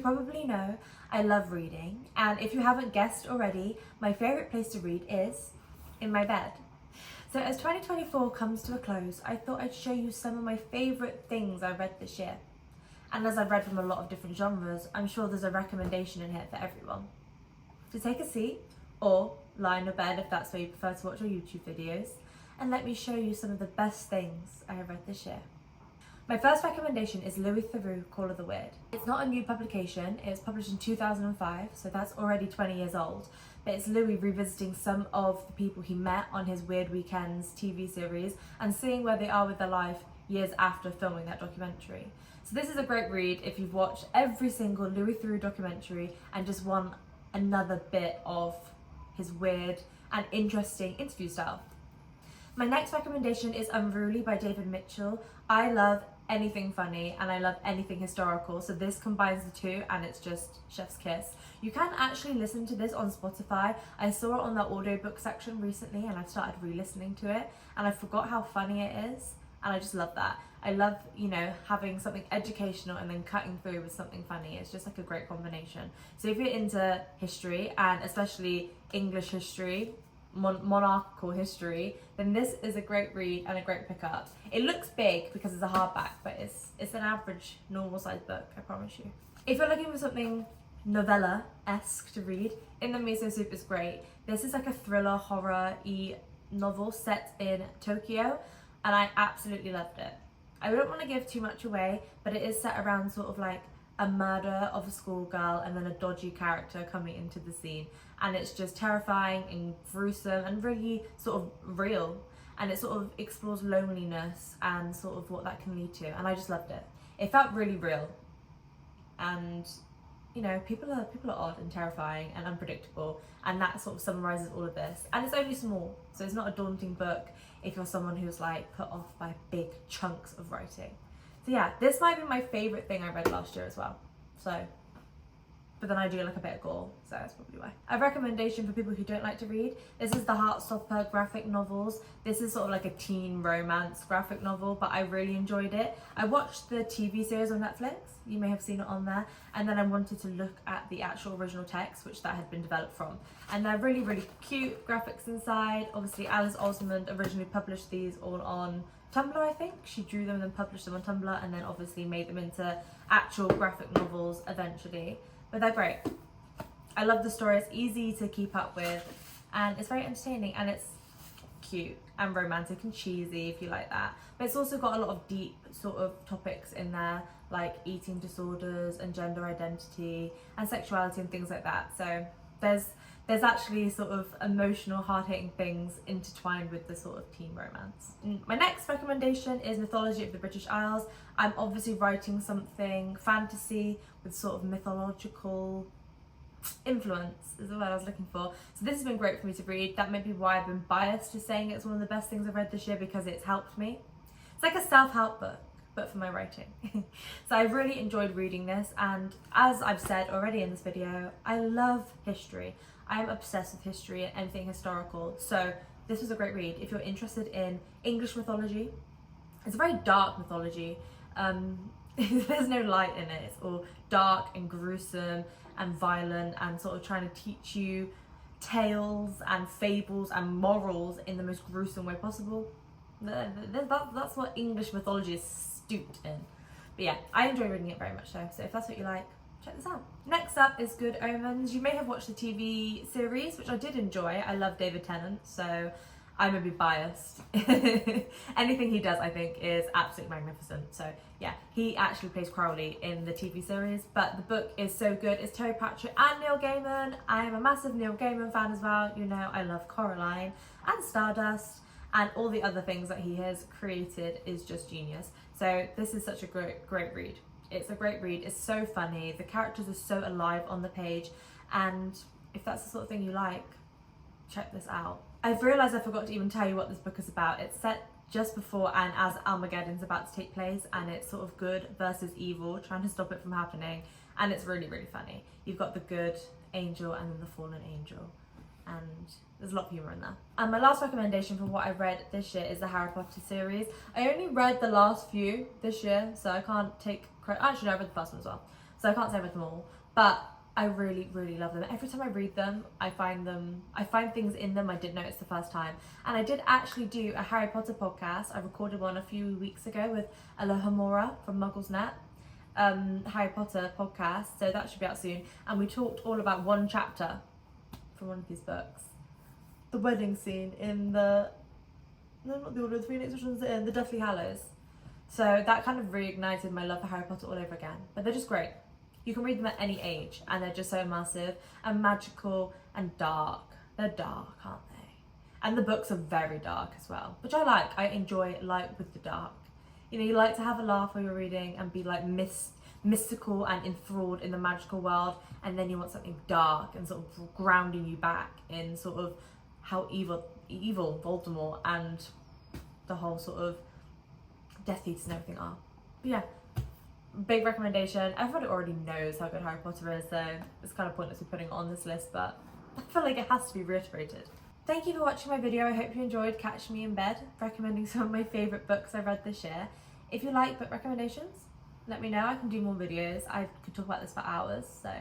You probably know I love reading, and if you haven't guessed already, my favourite place to read is in my bed. So as 2024 comes to a close, I thought I'd show you some of my favourite things I read this year. And as I've read from a lot of different genres, I'm sure there's a recommendation in here for everyone. So take a seat, or lie in your bed if that's where you prefer to watch your YouTube videos, and let me show you some of the best things I have read this year. My first recommendation is Louis Theroux, Call of the Weird. It's not a new publication, it was published in 2005, so that's already 20 years old, but it's Louis revisiting some of the people he met on his Weird Weekends TV series and seeing where they are with their life years after filming that documentary. So this is a great read if you've watched every single Louis Theroux documentary and just want another bit of his weird and interesting interview style. My next recommendation is Unruly by David Mitchell. I love anything funny and I love anything historical, so this combines the two and it's just chef's kiss. You can actually listen to this on Spotify. I saw it on the audiobook section recently and I've started re-listening to it and I forgot how funny it is and I just love that. I love, having something educational and then cutting through with something funny. It's just like a great combination. So if you're into history and especially English history, monarchical history, then this is a great read and a great pickup. It looks big because it's a hardback, but it's an average normal sized book, I promise you. If you're looking for something novella-esque to read, In the Miso Soup is great. This is like a thriller horror-y novel set in Tokyo and I absolutely loved it. I don't want to give too much away, but it is set around sort of like a murder of a schoolgirl and then a dodgy character coming into the scene, and it's just terrifying and gruesome and really sort of real, and it sort of explores loneliness and sort of what that can lead to, and I just loved it. It felt really real, and people are odd and terrifying and unpredictable, and that sort of summarizes all of this. And it's only small, so it's not a daunting book if you're someone who's like put off by big chunks of writing. So yeah, this might be my favorite thing I read last year as well. But then I do like a bit of gore, so that's probably why. A recommendation for people who don't like to read, this is the Heartstopper graphic novels. This is sort of like a teen romance graphic novel, but I really enjoyed it. I watched the TV series on Netflix, you may have seen it on there, and then I wanted to look at the actual original text, which that had been developed from. And they're really, really cute graphics inside. Obviously, Alice Osmond originally published these all on Tumblr, I think. She drew them and then published them on Tumblr, and then obviously made them into actual graphic novels eventually. But they're great. I love the story. It's easy to keep up with and it's very entertaining and it's cute and romantic and cheesy if you like that. But it's also got a lot of deep sort of topics in there, like eating disorders and gender identity and sexuality and things like that. So there's actually sort of emotional, hard-hitting things intertwined with the sort of teen romance. My next recommendation is Mythology of the British Isles. I'm obviously writing something fantasy with sort of mythological influence is the word I was looking for. So this has been great for me to read. That may be why I've been biased to saying it's one of the best things I've read this year, because it's helped me. It's like a self-help book, but for my writing. So I've really enjoyed reading this, and as I've said already in this video, I love history. I'm obsessed with history and anything historical, so this was a great read. If you're interested in English mythology, it's a very dark mythology. There's no light in it. It's all dark and gruesome and violent and sort of trying to teach you tales and fables and morals in the most gruesome way possible. That's what English mythology is steeped in. But yeah, I enjoy reading it very much so if that's what you like, check this out. Next up is Good Omens. You may have watched the TV series, which I did enjoy. I love David Tennant, so I may be biased. Anything he does, I think, is absolutely magnificent. So yeah, he actually plays Crowley in the TV series, but the book is so good. It's Terry Pratchett and Neil Gaiman. I am a massive Neil Gaiman fan as well. I love Coraline and Stardust, and all the other things that he has created is just genius. So this is such a great read. It's a great read. It's so funny. The characters are so alive on the page, and if that's the sort of thing you like, check this out. I've realised I forgot to even tell you what this book is about. It's set just before and as Armageddon's about to take place, and it's sort of good versus evil, trying to stop it from happening, and it's really, really funny. You've got the good angel and then the fallen angel, and there's a lot of humour in there. And my last recommendation for what I read this year is the Harry Potter series. I only read the last few this year, so I can't take credit. Actually, no, I read the first one as well. so I can't say I've read them all, but I really, really love them. Every time I read them, I find things in them I didn't notice the first time. And I did actually do a Harry Potter podcast. I recorded one a few weeks ago with Alohomora from Muggles Net, Harry Potter podcast, so that should be out soon. And we talked all about one chapter from one of these books. The wedding scene in no, not the Order of the Phoenix, which one's it in? The Deathly Hallows. So that kind of reignited my love for Harry Potter all over again. But they're just great. You can read them at any age, and they're just so immersive and magical and dark. They're dark, aren't they? And the books are very dark as well, which I like. I enjoy light with the dark. You know, you like to have a laugh while you're reading and be like mystical and enthralled in the magical world, and then you want something dark and sort of grounding you back in sort of how evil Voldemort and the whole sort of Death Eaters and everything are. But yeah, big recommendation. Everybody already knows how good Harry Potter is, so it's kind of pointless me putting it on this list, but I feel like it has to be reiterated. Thank you for watching my video. I hope you enjoyed catching me in bed, recommending some of my favourite books I've read this year. If you like book recommendations, let me know. I can do more videos. I could talk about this for hours, so